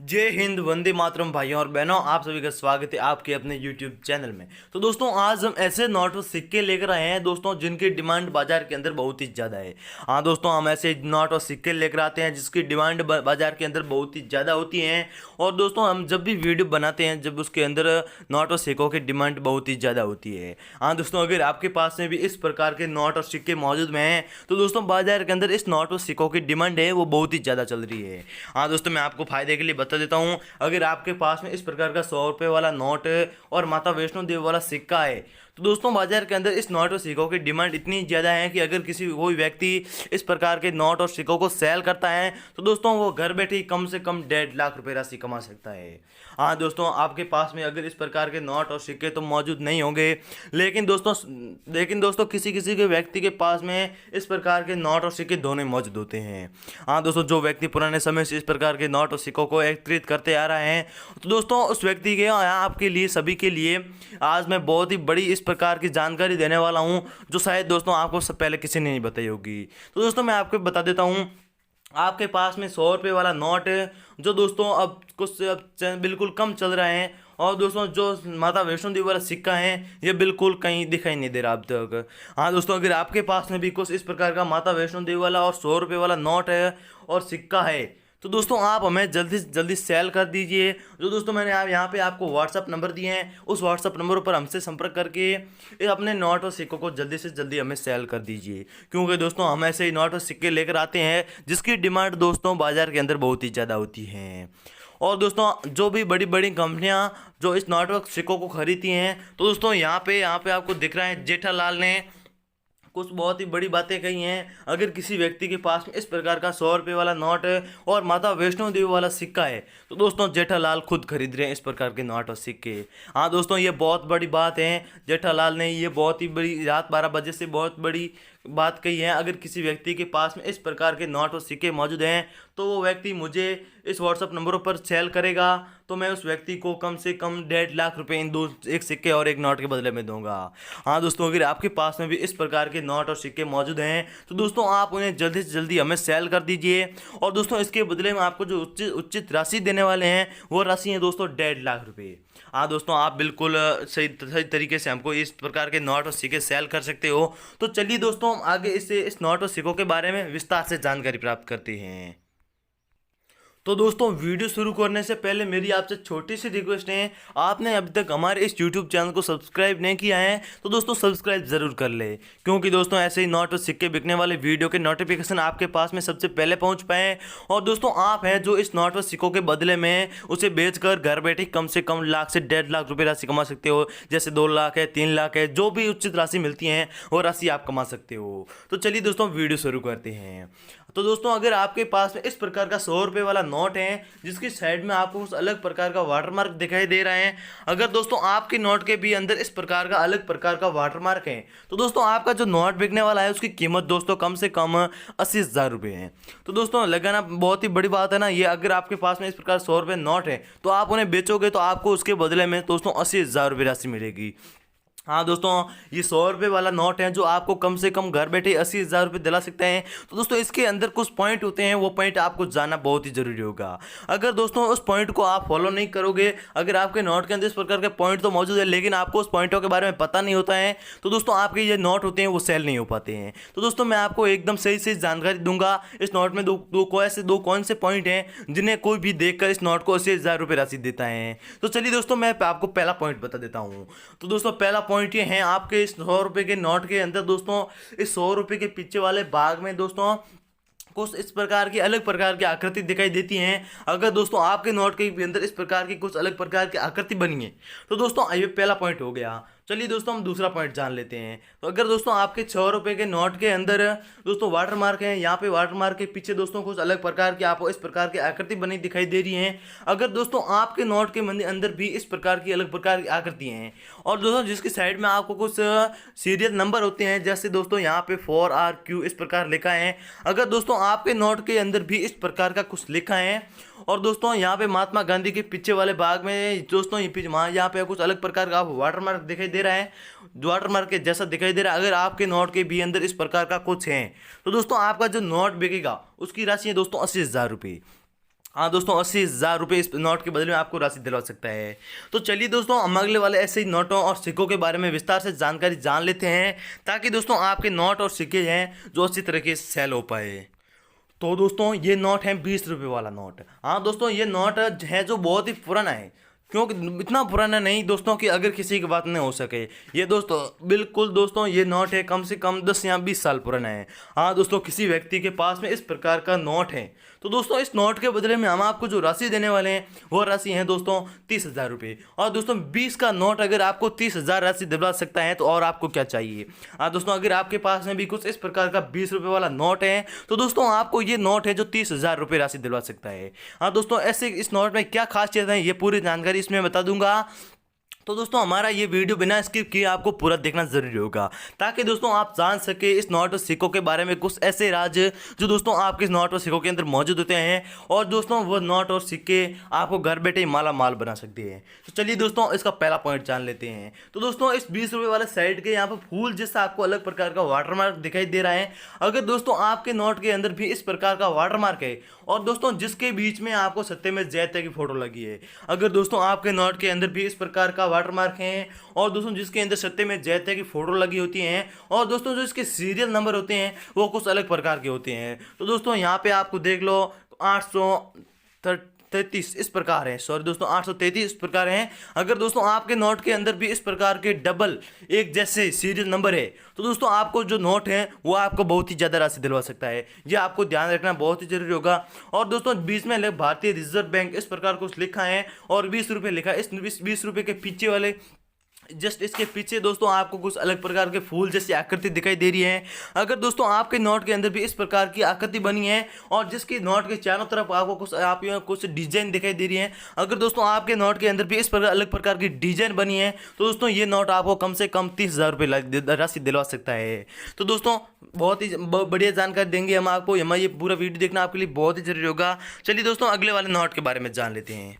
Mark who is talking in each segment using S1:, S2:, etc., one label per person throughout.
S1: जय हिंद, वंदे मातरम। भाइयों और बहनों, आप सभी का स्वागत है आपके अपने YouTube चैनल में। तो दोस्तों, आज हम ऐसे नोट और सिक्के लेकर आए हैं दोस्तों जिनकी डिमांड बाजार के अंदर बहुत ही ज़्यादा है। हाँ दोस्तों, हम ऐसे नोट और सिक्के लेकर आते हैं जिसकी डिमांड बाजार के अंदर बहुत ही ज़्यादा होती है। और दोस्तों, हम जब भी वीडियो बनाते हैं जब उसके अंदर नोट और सिक्कों की डिमांड बहुत ही ज़्यादा होती है। हाँ दोस्तों, अगर आपके पास में भी इस प्रकार के नोट और सिक्के मौजूद में हैं तो दोस्तों बाजार के अंदर इस नोट और सिक्कों की डिमांड है वो बहुत ही ज़्यादा चल रही है। हाँ दोस्तों, मैं आपको फायदे के लिए बता देता हूँ। अगर आपके पास में इस प्रकार का 100 रुपये वाला नोट और माता वैष्णो देवी वाला सिक्का है तो दोस्तों बाजार के अंदर इस नोट और सिक्कों की डिमांड इतनी ज़्यादा है कि अगर किसी कोई व्यक्ति इस प्रकार के नोट और सिक्कों को सेल करता है तो दोस्तों वो घर बैठे ही कम से कम 1.5 लाख रुपए राशि कमा सकता है। हाँ दोस्तों, आपके पास में अगर इस प्रकार के नोट और सिक्के तो मौजूद नहीं होंगे, लेकिन दोस्तों किसी किसी के व्यक्ति के पास में इस प्रकार के नोट और सिक्के दोनों मौजूद होते हैं। हाँ दोस्तों, जो व्यक्ति पुराने समय से इस प्रकार के नोट और सिक्कों को एकत्रित करते आ रहे हैं तो दोस्तों उस व्यक्ति के आपके लिए सभी के लिए आज मैं बहुत ही बड़ी इस प्रकार की जानकारी देने वाला हूँ जो शायद दोस्तों आपको सब पहले किसी ने नहीं बताई होगी। तो दोस्तों मैं आपको बता देता हूँ। आपके पास में 100 रुपये वाला नोट है जो दोस्तों अब कुछ बिल्कुल कम चल रहा है। और दोस्तों जो माता वैष्णो देवी वाला सिक्का है ये बिल्कुल कहीं दिखाई नहीं दे रहा अब तक। हाँ दोस्तों, अगर आपके पास में भी कुछ इस प्रकार का माता वैष्णो देवी वाला और 100 रुपये वाला नोट है और सिक्का है तो दोस्तों आप हमें जल्दी से जल्दी सेल कर दीजिए। जो दोस्तों मैंने आप यहाँ पे आपको व्हाट्सअप नंबर दिए हैं उस व्हाट्सअप नंबर पर हमसे संपर्क करके ये अपने नोट और सिक्कों को जल्दी से जल्दी हमें सेल कर दीजिए, क्योंकि दोस्तों हम ऐसे ही नोट और सिक्के लेकर आते हैं जिसकी डिमांड दोस्तों बाजार के अंदर बहुत ही ज़्यादा होती है। और दोस्तों जो भी बड़ी बड़ी कंपनियां जो इस नोट और सिक्कों को खरीदती हैं तो दोस्तों यहाँ पे आपको दिख रहा है जेठालाल ने कुछ बहुत ही बड़ी बातें कही हैं। अगर किसी व्यक्ति के पास में इस प्रकार का 100 रुपये वाला नोट है और माता वैष्णो देवी वाला सिक्का है तो दोस्तों जेठालाल खुद खरीद रहे हैं इस प्रकार के नोट और सिक्के। हाँ दोस्तों, ये बहुत बड़ी बात है। जेठालाल ने ये बहुत ही बड़ी रात 12 बजे से बहुत बड़ी बात कही है। अगर किसी व्यक्ति के पास में इस प्रकार के नोट और सिक्के मौजूद हैं तो वो व्यक्ति मुझे इस व्हाट्सअप नंबरों पर सेल करेगा तो मैं उस व्यक्ति को कम से कम 1.5 लाख रुपए इन दो, एक सिक्के और एक नोट के बदले में दूंगा। हाँ दोस्तों, अगर आपके पास में भी इस प्रकार के नोट और सिक्के मौजूद हैं तो दोस्तों आप उन्हें जल्दी से जल्दी हमें सेल कर दीजिए। और दोस्तों इसके बदले में आपको जो उचित राशि देने वाले हैं वो राशि है दोस्तों 1.5 लाख रुपए। हाँ दोस्तों, आप बिल्कुल सही सही तरीके से हमको इस प्रकार के नोट और सिक्के सेल कर सकते हो। तो चलिए दोस्तों हम आगे इस नोट और सिक्कों के बारे में विस्तार से जानकारी प्राप्त करते हैं। तो दोस्तों वीडियो शुरू करने से पहले मेरी आपसे छोटी सी रिक्वेस्ट है, आपने अभी तक हमारे इस YouTube चैनल को सब्सक्राइब नहीं किया है तो दोस्तों सब्सक्राइब ज़रूर कर ले, क्योंकि दोस्तों ऐसे ही नोट और सिक्के बिकने वाले वीडियो के नोटिफिकेशन आपके पास में सबसे पहले पहुंच पाए। और दोस्तों आप हैं जो इस नोट और सिक्कों के बदले में उसे बेचकर घर बैठे कम से कम लाख से 1.5 लाख रुपये राशि कमा सकते हो। जैसे 2 लाख है, 3 लाख है, जो भी उचित राशि मिलती है वो राशि आप कमा सकते हो। तो चलिए दोस्तों वीडियो शुरू करते हैं। तो दोस्तों अगर आपके पास में इस प्रकार का 100 रुपये वाला नोट है जिसकी साइड में आपको कुछ अलग प्रकार का वाटरमार्क दिखाई दे रहा है, अगर दोस्तों आपके नोट के भी अंदर इस प्रकार का अलग प्रकार का वाटरमार्क है तो दोस्तों आपका जो नोट बिकने वाला है उसकी कीमत दोस्तों कम से कम 80,000 रुपये है। तो दोस्तों लगाना बहुत ही बड़ी बात है ना ये। अगर आपके पास में इस प्रकार 100 रुपये नोट है तो आप उन्हें बेचोगे तो आपको उसके बदले में दोस्तों 80,000 रुपये राशि मिलेगी। हाँ दोस्तों, ये 100 रुपये वाला नोट है जो आपको कम से कम घर बैठे 80,000 रुपये दिला सकते हैं। तो दोस्तों इसके अंदर कुछ पॉइंट होते हैं, वो पॉइंट आपको जानना बहुत ही जरूरी होगा। अगर दोस्तों उस पॉइंट को आप फॉलो नहीं करोगे, अगर आपके नोट के अंदर इस प्रकार के पॉइंट तो मौजूद है लेकिन आपको उस पॉइंटों के बारे में पता नहीं होता है तो दोस्तों आपके ये नोट होते हैं वो सेल नहीं हो पाते हैं। तो दोस्तों मैं आपको एकदम सही सही जानकारी दूंगा। इस नोट में दो कौन से पॉइंट हैं जिन्हें कोई भी देखकर इस नोट को 80,000 रुपये राशि देता है। तो चलिए दोस्तों मैं आपको पहला पॉइंट बता देता हूँ। तो दोस्तों पहला पॉइंट ये है, आपके इस 100 रुपये के नोट के अंदर दोस्तों इस 100 रुपये के पीछे वाले भाग में दोस्तों कुछ इस प्रकार की अलग प्रकार की आकृति दिखाई देती हैं। अगर दोस्तों आपके नोट के अंदर इस प्रकार की कुछ अलग प्रकार की आकृति बनी है तो दोस्तों ये पहला पॉइंट हो गया। चलिए दोस्तों हम दूसरा पॉइंट जान लेते हैं। तो अगर दोस्तों आपके 6 रुपये के नोट के अंदर दोस्तों वाटर मार्क है, यहाँ पे वाटर मार्क के पीछे दोस्तों कुछ अलग प्रकार की आपको इस प्रकार की आकृति बनी दिखाई दे रही है। अगर दोस्तों आपके नोट के अंदर भी इस प्रकार की अलग प्रकार की आकृति हैं और दोस्तों जिसकी साइड में आपको कुछ सीरियल नंबर होते हैं, जैसे दोस्तों यहाँ पे 4RQ इस प्रकार लिखा है। अगर दोस्तों आपके नोट के अंदर भी इस प्रकार का कुछ लिखा है और दोस्तों यहाँ पे महात्मा गांधी के पीछे वाले भाग में दोस्तों यहाँ पे कुछ अलग प्रकार का वाटरमार्क दिखाई दे रहा है, वाटरमार्क के जैसा दिखाई दे रहा है। अगर आपके नोट के भी अंदर इस प्रकार का कुछ है तो दोस्तों आपका जो नोट बिकेगा उसकी राशि है दोस्तों 80,000 रुपये। हाँ दोस्तों, 80,000 रुपये इस नोट के बदले में आपको राशि दिलवा सकता है। तो चलिए दोस्तों, हम अगले वाले ऐसे ही नोटों और सिक्कों के बारे में विस्तार से जानकारी जान लेते हैं, ताकि दोस्तों आपके नोट और सिक्के हैं जो अच्छी तरीके से सेल हो पाए। तो दोस्तों ये नोट है 20 रुपये वाला नोट। हाँ दोस्तों, ये नोट है जो बहुत ही पुराना है, क्योंकि इतना पुराना नहीं दोस्तों कि अगर किसी की बात नहीं हो सके। ये दोस्तों बिल्कुल दोस्तों ये नोट है कम से कम 10 या 20 साल पुराना है। हाँ दोस्तों, किसी व्यक्ति के पास में इस प्रकार का नोट है, तो दोस्तों इस नोट के बदले में हम आपको जो राशि देने वाले हैं वो राशि है दोस्तों 30,000 रुपये। और दोस्तों 20 का नोट अगर आपको 30,000 राशि दिलवा सकता है तो और आपको क्या चाहिए। हाँ दोस्तों, अगर आपके पास में भी कुछ इस प्रकार का 20 रुपये वाला नोट है तो दोस्तों आपको ये नोट है जो 30,000 रुपये राशि दिलवा सकता है। हाँ दोस्तों, ऐसे इस नोट में क्या खासियत है ये पूरी जानकारी इसमें बता दूंगा। तो दोस्तों हमारा ये वीडियो बिना स्किप किए आपको पूरा देखना जरूरी होगा, ताकि दोस्तों आप जान सके इस नोट और सिक्कों के बारे में कुछ ऐसे राज जो दोस्तों आपके इस नोट और सिक्कों के अंदर मौजूद होते हैं, और दोस्तों वो नोट और सिक्के आपको घर बैठे ही माला माल बना सकते हैं। तो चलिए दोस्तों इसका पहला पॉइंट जान लेते हैं। तो दोस्तों इस 20 रुपये वाले साइड के यहाँ पर फूल जैसा आपको अलग प्रकार का वाटरमार्क दिखाई दे रहा है। अगर दोस्तों आपके नोट के अंदर भी इस प्रकार का वाटरमार्क है, और दोस्तों जिसके बीच में आपको सत्यमेव जयते की फोटो लगी है, अगर दोस्तों आपके नोट के अंदर भी इस प्रकार का वाटरमार्क है, और दोस्तों जिसके अंदर सत्यमेव जयते की फोटो लगी होती हैं, और दोस्तों जो इसके सीरियल नंबर होते हैं वो कुछ अलग प्रकार के होते हैं। तो दोस्तों यहाँ पे आपको देख लो 833 इस प्रकार है, सॉरी दोस्तों 833 इस प्रकार हैं। अगर दोस्तों आपके नोट के अंदर भी इस प्रकार के डबल एक जैसे सीरियल नंबर है, तो दोस्तों आपको जो नोट है वो आपको बहुत ही ज़्यादा राशि दिलवा सकता है। ये आपको ध्यान रखना बहुत ही जरूरी होगा। और दोस्तों बीच में भारतीय रिजर्व बैंक इस प्रकार कुछ लिखा है और 20 रुपये लिखा है। इस 20 रुपये के पीछे वाले जस्ट इसके पीछे दोस्तों आपको कुछ अलग प्रकार के फूल जैसी आकृति दिखाई दे रही है। अगर दोस्तों आपके नोट के अंदर भी इस प्रकार की आकृति बनी है, और जिसकी नोट के चारों तरफ आपको कुछ डिजाइन दिखाई दे रही है, अगर दोस्तों आपके नोट के अंदर भी इस प्रकार अलग प्रकार की डिजाइन बनी है, तो दोस्तों ये नोट आपको कम से कम 30,000 रुपये राशि दिलवा सकता है। तो दोस्तों बहुत ही बढ़िया जानकारी देंगे हम आपको, हमारा ये पूरा वीडियो देखना आपके लिए बहुत ही जरूरी होगा। चलिए दोस्तों अगले वाले नोट के बारे में जान लेते हैं।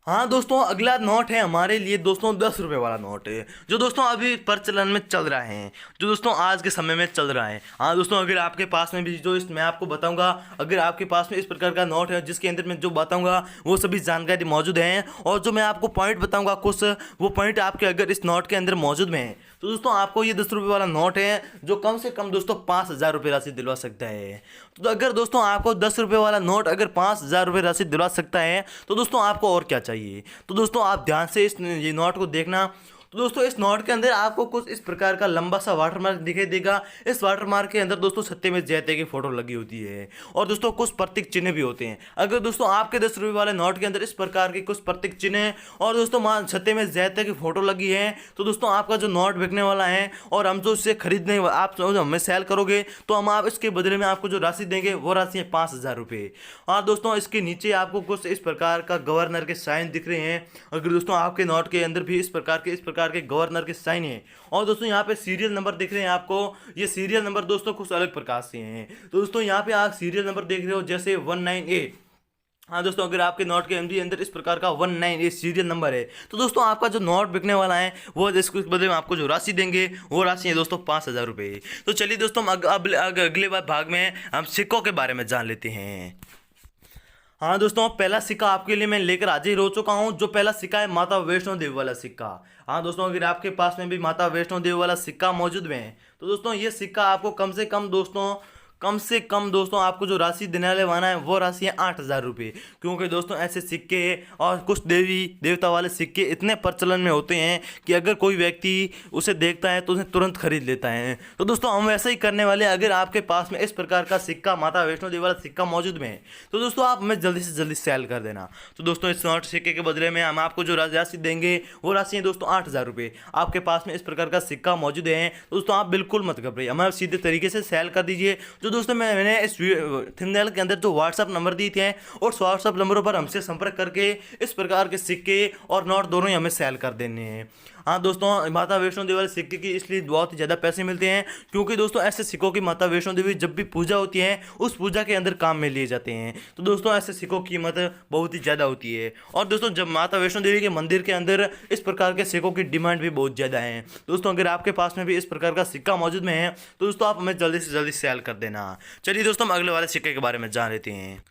S1: हाँ दोस्तों, अगला नोट है हमारे लिए दोस्तों 10 रुपये वाला नोट है, जो दोस्तों अभी प्रचलन में चल रहा है, जो दोस्तों आज के समय में चल रहा है। हाँ दोस्तों, अगर आपके पास में भी जो मैं आपको बताऊंगा, अगर आपके पास में इस प्रकार का नोट है जिसके अंदर मैं जो बताऊंगा वो सभी जानकारी मौजूद हैं, और जो मैं आपको पॉइंट बताऊंगा कुछ वो पॉइंट आपके अगर इस नोट के अंदर मौजूद में है, तो दोस्तों आपको ये 10 रुपये वाला नोट है जो कम से कम दोस्तों 5,000 रुपये राशि दिलवा सकता है। तो अगर दोस्तों आपको 10 रुपये वाला नोट अगर 5,000 रुपये राशि दिलवा सकता है, तो दोस्तों आपको और क्या चाहिए। तो दोस्तों आप ध्यान से इस ये नोट को देखना। तो दोस्तों इस नोट के अंदर आपको कुछ इस प्रकार का लंबा सा वाटरमार्क दिखाई देगा। इस वाटरमार्क के अंदर दोस्तों सत्यमेव जयते की फोटो लगी होती है, और दोस्तों कुछ प्रतीक चिन्ह भी होते हैं। अगर दोस्तों आपके 10 रुपये वाले नोट के अंदर इस प्रकार के कुछ प्रतीक चिन्ह और दोस्तों सत्यमेव जयते की फोटो लगी है, तो दोस्तों आपका जो नोट बिकने वाला है, और हम जो इससे खरीदने आप हमें सेल करोगे, तो हम आप इसके बदले में आपको जो राशि देंगे वो राशि है 5,000 रुपये। और दोस्तों इसके नीचे आपको कुछ इस प्रकार का गवर्नर के साइन दिख रहे हैं। अगर दोस्तों आपके नोट के अंदर भी इस प्रकार के गवर्नर के साइन है, और दोस्तों यहाँ पे सीरियल नंबर दिख रहे हैं आपको, ये सीरियल नंबर दोस्तों कुछ अलग प्रकार से हैं। तो दोस्तों यहाँ पे आप सीरियल नंबर देख रहे हो जैसे 19A। हाँ दोस्तों, अगर आपके नोट के अंदर इस प्रकार का 19A सीरियल नंबर है, तो दोस्तों आपका जो नोट बिकने वाला है वो इसके बदले में आपको जो राशि देंगे वो राशि है दोस्तों 5,000 रुपये। तो चलिए दोस्तों अगले भाग में हम सिक्कों के बारे में जान लेते हैं। हाँ दोस्तों, पहला सिक्का आपके लिए मैं लेकर हाजिर हो चुका हूँ। जो पहला सिक्का है माता वैष्णो देवी वाला सिक्का। हाँ दोस्तों, अगर आपके पास में भी माता वैष्णो देवी वाला सिक्का मौजूद में है, तो दोस्तों ये सिक्का आपको कम से कम दोस्तों आपको जो राशि देने वाला है वो राशि है 8,000 रुपये। क्योंकि दोस्तों ऐसे सिक्के और कुछ देवी देवता वाले सिक्के इतने प्रचलन में होते हैं कि अगर कोई व्यक्ति उसे देखता है तो उसे तुरंत खरीद लेता है। तो दोस्तों हम वैसे ही करने वाले, अगर आपके पास में इस प्रकार का सिक्का माता वैष्णो देवी वाला सिक्का मौजूद में है, तो दोस्तों आप हमें जल्दी से जल्दी सेल कर देना। तो दोस्तों इस नोट सिक्के के बदले में हम आपको जो राशि देंगे वो राशि है दोस्तों 8,000 रुपये। आपके पास में इस प्रकार का सिक्का मौजूद है तो दोस्तों आप बिल्कुल मत घबराइए, हमें सीधे तरीके से सेल कर दीजिए। जो दोस्तों मैंने इस थंबनेल के अंदर जो व्हाट्सअप नंबर दिए थे, उस व्हाट्सअप नंबरों पर हमसे संपर्क करके इस प्रकार के सिक्के और नोट दोनों ही हमें सेल कर देने हैं। हाँ दोस्तों, माता वैष्णो देवी वाले सिक्के की इसलिए बहुत ही ज़्यादा पैसे मिलते हैं, क्योंकि दोस्तों ऐसे सिक्कों की माता वैष्णो देवी जब भी पूजा होती है उस पूजा के अंदर काम में लिए जाते हैं। तो दोस्तों ऐसे सिक्कों की कीमत बहुत ही ज़्यादा होती है। और दोस्तों जब माता वैष्णो देवी के मंदिर के अंदर इस प्रकार के सिक्कों की डिमांड भी बहुत ज़्यादा है। दोस्तों अगर आपके पास में भी इस प्रकार का सिक्का मौजूद में है, तो दोस्तों आप हमें जल्दी से जल्दी सेल कर देना। चलिए दोस्तों हम अगले वाले सिक्के के बारे में जान लेते हैं।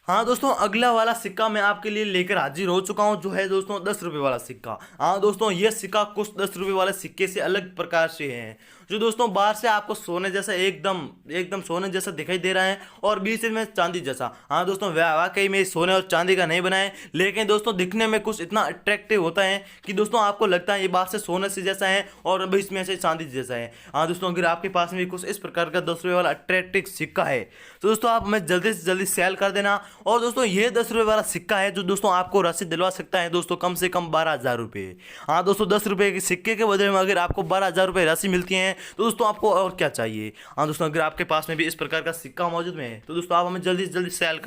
S1: हाँ दोस्तों, अगला वाला सिक्का मैं आपके लिए लेकर हाजिर हो चुका हूँ, जो है दोस्तों 10 रुपये वाला सिक्का। हाँ दोस्तों, ये सिक्का कुछ 10 रुपये वाले सिक्के से अलग प्रकार से है, जो दोस्तों बाहर से आपको सोने जैसा एकदम एकदम सोने जैसा दिखाई दे रहा है और बीच में चांदी जैसा। हाँ दोस्तों, वाकई में सोने और चांदी का नहीं बना है, लेकिन दोस्तों दिखने में कुछ इतना अट्रैक्टिव होता है कि दोस्तों आपको लगता है ये बाहर से सोने से जैसा है और बीच में से चांदी जैसा है। हाँ दोस्तों, अगर आपके पास में भी कुछ इस प्रकार का 10 रुपये वाला अट्रैक्टिव सिक्का है तो दोस्तों आप हमें जल्दी से जल्दी सेल कर देना। और दोस्तों ये 10 रुपये वाला सिक्का है जो दोस्तों आपको रसीद दिलवा सकता है दोस्तों कम से कम 12,000 रुपये। हाँ दोस्तों, 10 रुपये के सिक्के के बदले में अगर आपको 12,000 रुपये राशि मिलती है तो दोस्तों आपको और क्या चाहिए। हाँ दोस्तों, अगर आपके पास में भी इस प्रकार का सिक्का मौजूद में है तो दोस्तों आप हमें जल्दी से जल्दी सेल कर